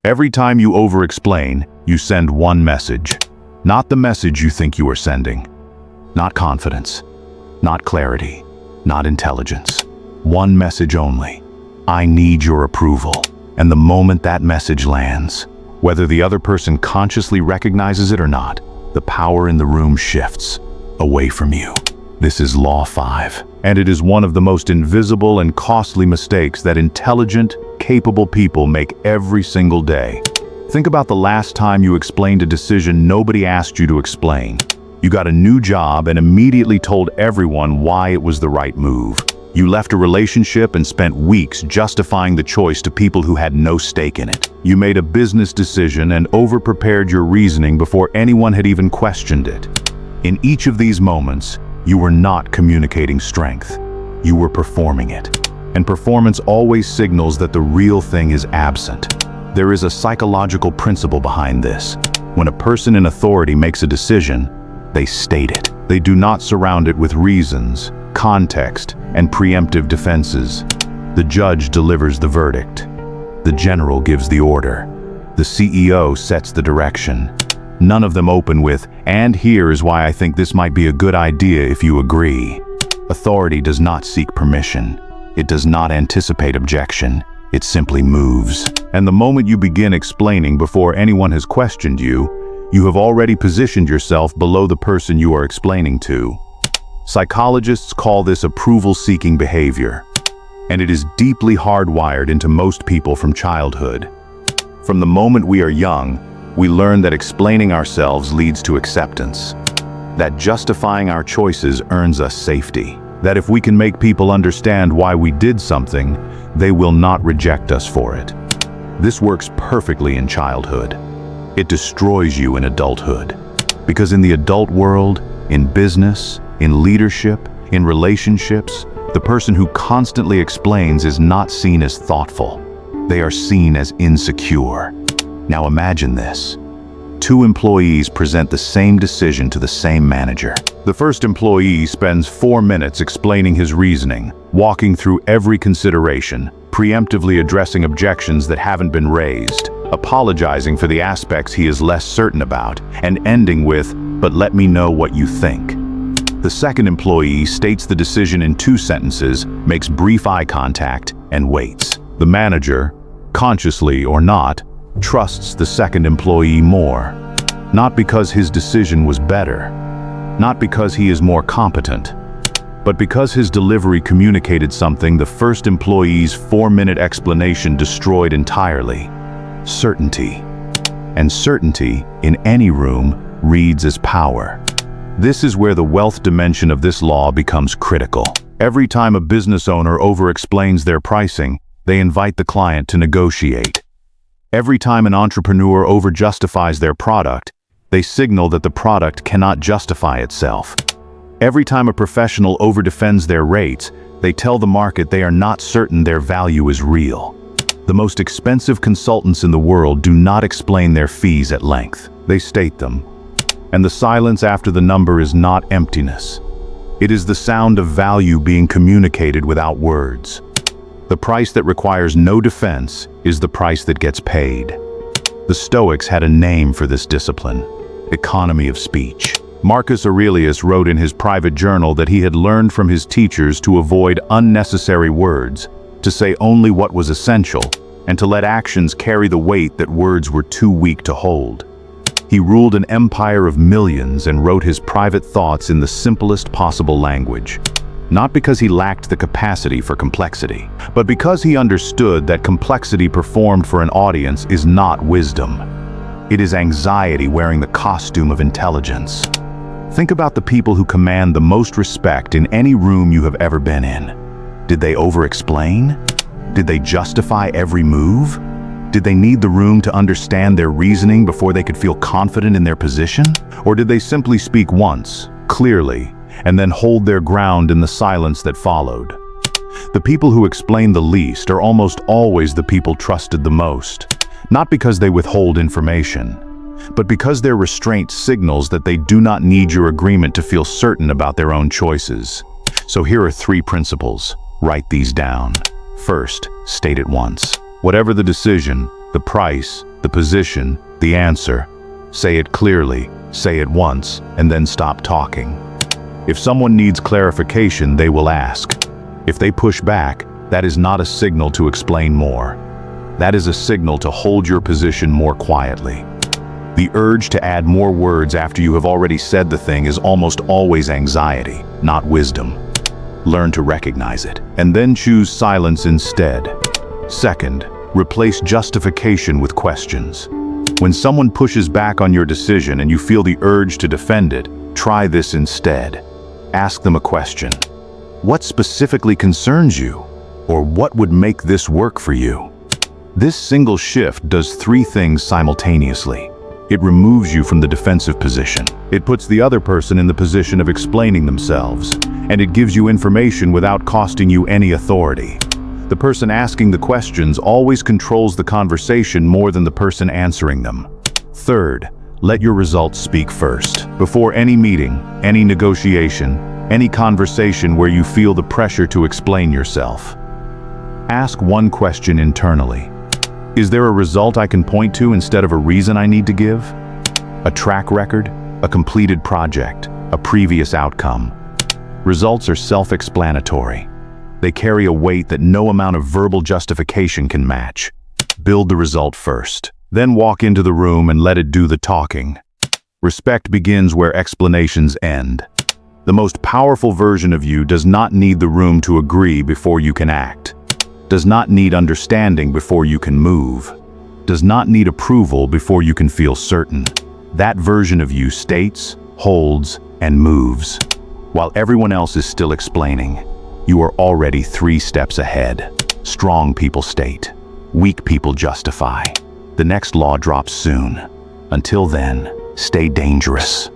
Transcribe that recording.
Every time you over-explain, you send one message. Not the message you think you are sending. Not confidence. Not clarity. Not intelligence. One message only. I need your approval. And the moment that message lands, whether the other person consciously recognizes it or not, the power in the room shifts away from you. This is Law 5, and it is one of the most invisible and costly mistakes that intelligent, capable people make every single day. Think about the last time you explained a decision nobody asked you to explain. You got a new job and immediately told everyone why it was the right move. You left a relationship and spent weeks justifying the choice to people who had no stake in it. You made a business decision and over-prepared your reasoning before anyone had even questioned it. In each of these moments, you were not communicating strength. You were performing it. And performance always signals that the real thing is absent. There is a psychological principle behind this. When a person in authority makes a decision, they state it. They do not surround it with reasons, context, and preemptive defenses. The judge delivers the verdict. The general gives the order. The CEO sets the direction. None of them open with, "And here is why I think this might be a good idea if you agree." Authority does not seek permission. It does not anticipate objection. It simply moves. And the moment you begin explaining before anyone has questioned you, you have already positioned yourself below the person you are explaining to. Psychologists call this approval-seeking behavior, and it is deeply hardwired into most people from childhood. From the moment we are young, we learn that explaining ourselves leads to acceptance, that justifying our choices earns us safety, that if we can make people understand why we did something, they will not reject us for it. This works perfectly in childhood. It destroys you in adulthood. Because in the adult world, in business, in leadership, in relationships, the person who constantly explains is not seen as thoughtful. They are seen as insecure. Now imagine this. Two employees present the same decision to the same manager. The first employee spends 4 minutes explaining his reasoning, walking through every consideration, preemptively addressing objections that haven't been raised, apologizing for the aspects he is less certain about, and ending with, "But let me know what you think." The second employee states the decision in 2 sentences, makes brief eye contact, and waits. The manager, consciously or not, trusts the second employee more. Not because his decision was better, not because he is more competent, but because his delivery communicated something the first employee's 4-minute explanation destroyed entirely: certainty. And certainty, in any room, reads as power. This is where the wealth dimension of this law becomes critical. Every time a business owner over-explains their pricing, they invite the client to negotiate. Every time an entrepreneur over-justifies their product, they signal that the product cannot justify itself. Every time a professional over-defends their rates, they tell the market they are not certain their value is real. The most expensive consultants in the world do not explain their fees at length. They state them. And the silence after the number is not emptiness. It is the sound of value being communicated without words. The price that requires no defense is the price that gets paid. The Stoics had a name for this discipline: economy of speech. Marcus Aurelius wrote in his private journal that he had learned from his teachers to avoid unnecessary words, to say only what was essential, and to let actions carry the weight that words were too weak to hold. He ruled an empire of millions and wrote his private thoughts in the simplest possible language. Not because he lacked the capacity for complexity, but because he understood that complexity performed for an audience is not wisdom. It is anxiety wearing the costume of intelligence. Think about the people who command the most respect in any room you have ever been in. Did they over-explain? Did they justify every move? Did they need the room to understand their reasoning before they could feel confident in their position? Or did they simply speak once, clearly, and then hold their ground in the silence that followed? The people who explain the least are almost always the people trusted the most, not because they withhold information, but because their restraint signals that they do not need your agreement to feel certain about their own choices. So here are 3 principles. Write these down. First, state it once. Whatever the decision, The price, the position, the answer. Say it clearly, say it once, and then stop talking. If someone needs clarification, they will ask. If they push back, that is not a signal to explain more. That is a signal to hold your position more quietly. The urge to add more words after you have already said the thing is almost always anxiety, not wisdom. Learn to recognize it, and then choose silence instead. Second, replace justification with questions. When someone pushes back on your decision and you feel the urge to defend it, try this instead. Ask them a question. What specifically concerns you? Or what would make this work for you? This single shift does 3 things simultaneously. It removes you from the defensive position. It puts the other person in the position of explaining themselves. And it gives you information without costing you any authority. The person asking the questions always controls the conversation more than the person answering them. Third, let your results speak first. Before any meeting, any negotiation, any conversation where you feel the pressure to explain yourself, ask one question internally. Is there a result I can point to instead of a reason I need to give? A track record? A completed project? A previous outcome? Results are self-explanatory. They carry a weight that no amount of verbal justification can match. Build the result first. Then walk into the room and let it do the talking. Respect begins where explanations end. The most powerful version of you does not need the room to agree before you can act. Does not need understanding before you can move. Does not need approval before you can feel certain. That version of you states, holds, and moves. While everyone else is still explaining, you are already 3 steps ahead. Strong people state. Weak people justify. The next law drops soon. Until then, stay dangerous.